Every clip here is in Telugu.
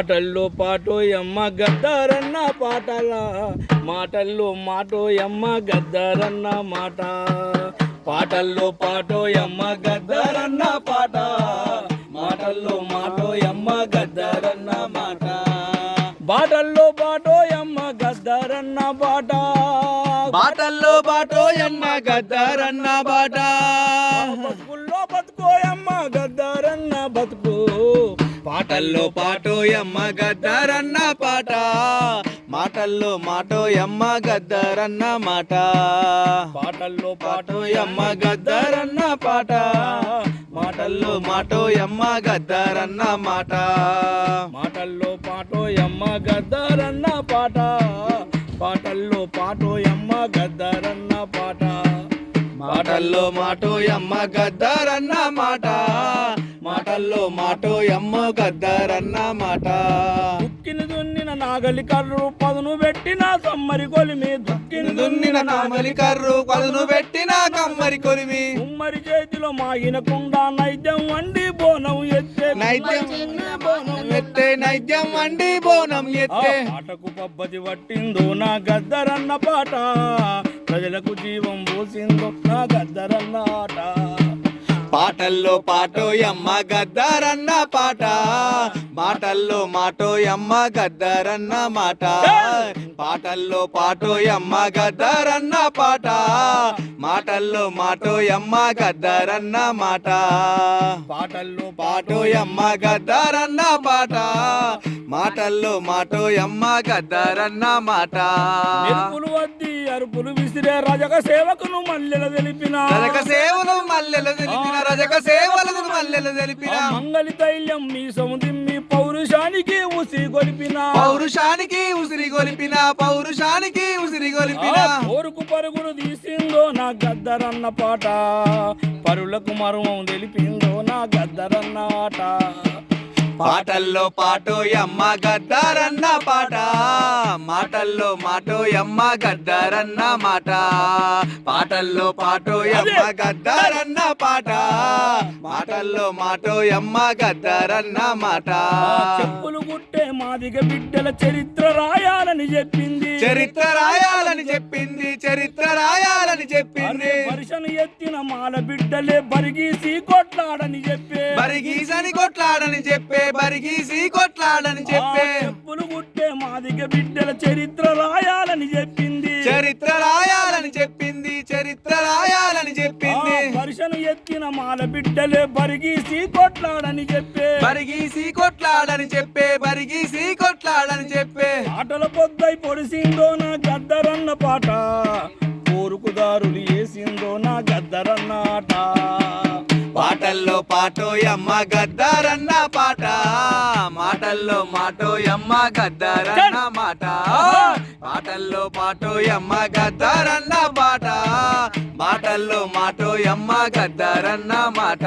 మాటల్లో పాటోయమ్మ గద్దారన్న పాటల మాటల్లో మాటోయమ్మ గద్దారన్న మాట పాటల్లో పాటోయమ్మ గద్దారన్న పాట మాటల్లో మాటోయమ్మ గద్దారన్న మాట బాటల్లో బాటోయమ్మ గద్దారన్న బాట బాటల్లో బాటోయమ్మ గద్దారన్న బాట బతుకుల్లో బతుకోయమ్మ గద్దారన్న బతుకు పాటల్లో పాటోయమ్మ గద్దారన్న పాట మాటల్లో మాటోయమ్మ గద్దారన్న మాట పాటల్లో పాటోయమ్మ గద్దారన్న పాట మాటల్లో మాటోయమ్మ గద్దారన్న మాట మాటల్లో పాటోయమ్మ గద్దారన్న పాట పాటల్లో పాటోయమ్మ గద్దారన్న పాట మాటల్లో మాటోయమ్మ గద్దారన్న మాట మాటల్లో మాటోయమ్మ గద్దారన్న మాట దుక్కిని దున్నిన నాగలి కర్రు పదును పెట్టిన కమ్మరి కొలిమి దుక్కిని దున్నిన నాగలి కర్రు పదును పెట్టిన కమ్మరి కొలిమి ఉమ్మరి చేతిలో మాగిన కుండ నైద్యం వండి బోనం ఎత్తే నైద్యం వండి బోనం ఎత్తే పాటకు పబ్బతి పట్టిందో నా గద్దరన్న పాట ప్రజలకు జీవం పోసిందో నా గద్దరన్న ఆట పాటల్లో పాటోయమ్మ గద్దారన్న పాట మాటల్లో మాటోయమ్మ గద్దారన్న మాట పాటల్లో పాటోయమ్మ గద్దారన్న పాట మాటల్లో మాటోయమ్మ గద్దారన్న మాట పాటల్లో పాటోయమ్మ గద్దారన్న పాట మాటల్లో మాటోయమ్మ గద్దారన్న మాట మెరుపులు వద్ది అరుపులు విసిరే రజక సేవకును మల్లెల తెలిపిన రజక సేవలు మల్లెలు తెలిపిన రజక సేవలకు మల్లెలు తెలిపిన మంగళి తైల్యం మీ సముదిమ్మి పౌరుషానికి ఉసిరి గొలిపిన పౌరుషానికి ఉసిరి గొలిపిన పౌరుషానికి ఉసిరి గొలిపిన కోరుకు పరుగులు తీసిందో నా గద్దరన్న పాట పరులకు మర్మం తెలిపిందో నా గద్దరన్న ఆట పాటల్లో పాటోయమ్మ గద్దారన్న పాట మాటల్లో మాటోయమ్మ గద్దారన్న మాట పాటల్లో పాటోయమ్మ గద్దారన్న పాట మాటల్లో మాటోయమ్మ గద్దారన్న మాట చెప్పులు గుట్టే మాదిగ బిడ్డల చరిత్ర రాయాలని చెప్పింది చరిత్ర రాయాలని చెప్పింది చరిత్ర రాయాలని చెప్పింది పరిశను ఎత్తిన మాల బిడ్డలే బరిగీసి కొట్లాడని చెప్పే బరిగీసని కొట్లాడని చెప్పే బరిగీసి కొట్లాడని చెప్పే చెప్పులు గుట్టే మాదిగ బిడ్డల చరిత్ర రాయాలని చెప్పింది చరిత్ర రాయాలని చెప్పింది చరిత్ర రాయాలని చెప్పింది పరిశను ఎత్తిన మాల బిడ్డలే బరిగీసి కొట్లాడని చెప్పే బరిగీసి కొట్లాడని చెప్పే బరిగీసి కొట్లాడని చెప్పే ఆటల పొద్దై పొడిసిందో నా గద్దరన్న పాట కోరుకుదారులు వేసిందో నా గద్దరన్న ఆట పాటల్లో పాటోయమ్మ గద్దారన్న పాట మాటల్లో మాటోయమ్మ గద్దారన్న మాట పాటల్లో పాటోయమ్మ గద్దారన్న పాట మాటల్లో మాటోయమ్మ గద్దారన్న మాట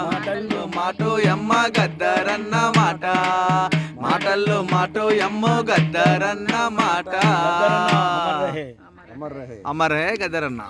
మాటల్లో మాటోయమ్మ గద్దారన్న మాట మాటల్లో మాటోయమ్మ గద్దారన్న మాట అమర్ హే గద్దరన్న.